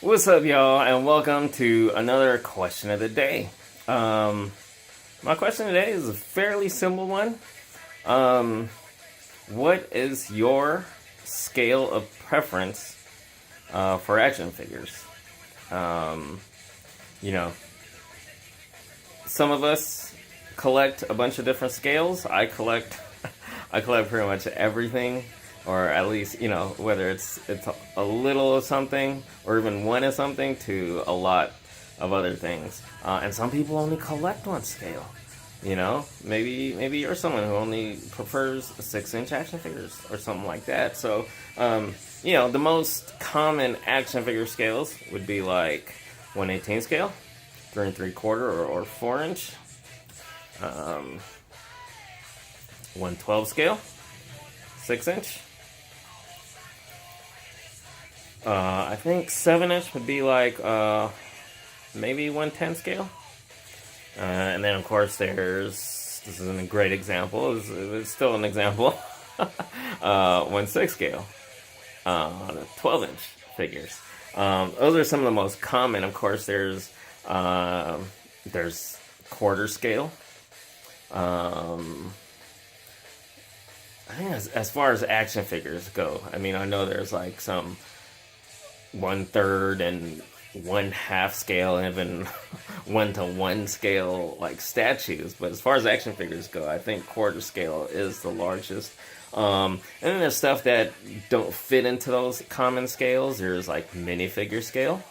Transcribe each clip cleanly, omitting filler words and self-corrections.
What's up, y'all, and welcome to another question of the day. My question today is a fairly simple one. What is your scale of preference for action figures? Um, you know, some of us collect a bunch of different scales. I collect, I collect pretty much everything, or at least whether it's a little of something or even one of something to a lot of other things. And some people only collect one scale. Maybe you're someone who only prefers 6-inch action figures or something like that. So, the most common action figure scales would be like 1/18 scale, 3 3/4 or 4-inch, 112 scale, 6-inch. I think 7-inch would be like maybe 110 scale. And then, of course, this isn't a great example, it's still an example, 1/6 scale, 12-inch figures. Those are some of the most common. Of course, there's quarter scale. I think as far as action figures go, I mean, I know there's like some 1/3 and 1/2 scale, and even 1-to-1 scale like statues. But as far as action figures go, I think quarter scale is the largest. And then there's stuff that don't fit into those common scales. There's like minifigure scale,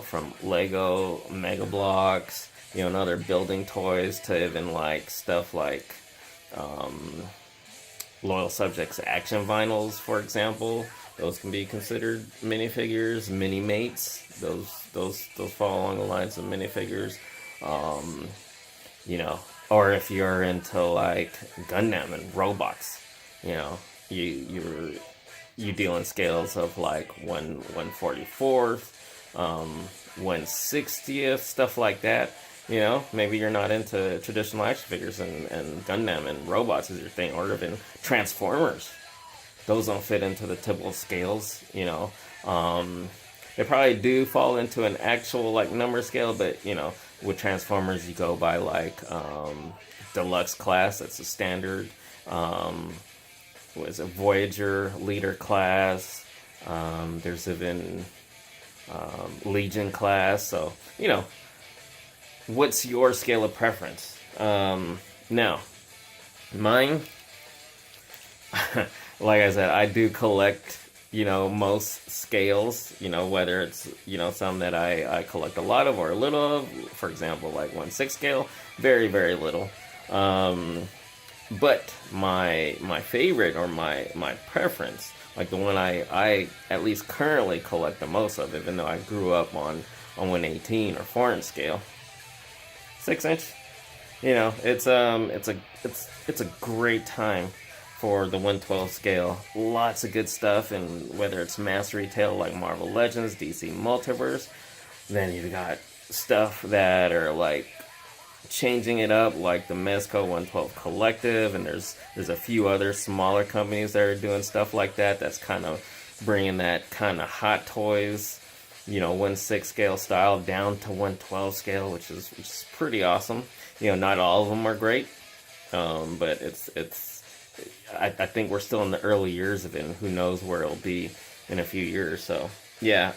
from Lego, Mega Blocks, and other building toys, to even like stuff like Loyal Subjects action vinyls, for example. Those can be considered minifigures. Mini mates, those fall along the lines of minifigures. Or if you're into like Gundam and robots, you deal in scales of like 1/44th, 1/60th, stuff like that. Maybe you're not into traditional action figures, and Gundam and robots is your thing, or even Transformers. Those don't fit into the typical scales. They probably do fall into an actual like number scale, but with Transformers you go by like deluxe class. That's a standard. What is it? Voyager leader class. There's even Legion class. So what's your scale of preference? Now, mine. Like I said, I do collect, most scales, whether it's, some that I collect a lot of or a little of. For example, like 1/6 scale, very, very little. But my favorite, or my preference, like the one I at least currently collect the most of, even though I grew up on 1/18 or 4-inch scale, 6-inch. It's a great time for the 112 scale. Lots of good stuff, and whether it's mass retail like Marvel Legends, DC Multiverse, then you've got stuff that are like changing it up, like the Mezco 112 Collective, and there's a few other smaller companies that are doing stuff like that. That's kind of bringing that kind of Hot Toys, 1/6 scale style down to 112 scale, which is pretty awesome. Not all of them are great, but I think we're still in the early years of it, and who knows where it'll be in a few years. So yeah,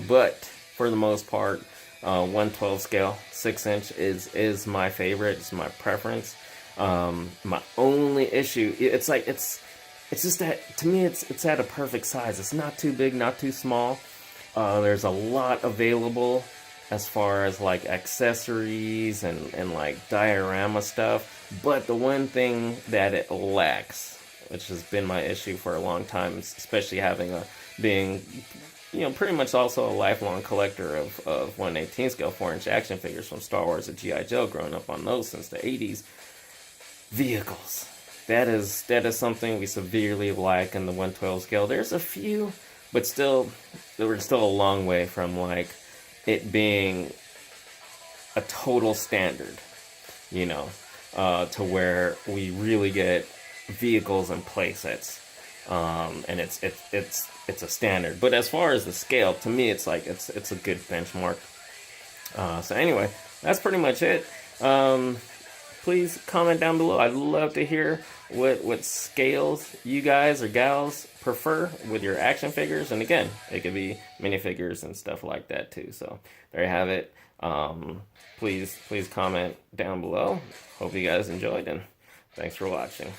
but for the most part, 112 scale 6-inch is my favorite. It's my preference. My only issue, it's just that to me it's at a perfect size. It's not too big, not too small. There's a lot available as far as like accessories and like diorama stuff. But the one thing that it lacks, which has been my issue for a long time, especially being pretty much also a lifelong collector of 1/18 scale 4-inch action figures from Star Wars and G.I. Joe, growing up on those since the 80s. Vehicles. That is something we severely lack in the 112 scale. There's a few, but still, we're still a long way from like it being a total standard, to where we really get vehicles and playsets and it's a standard. But as far as the scale, to me, it's like it's a good benchmark. So anyway, that's pretty much it. Please comment down below. I'd love to hear what scales you guys or gals prefer with your action figures. And again, it could be minifigures and stuff like that too. So there you have it. Please comment down below. Hope you guys enjoyed, and thanks for watching.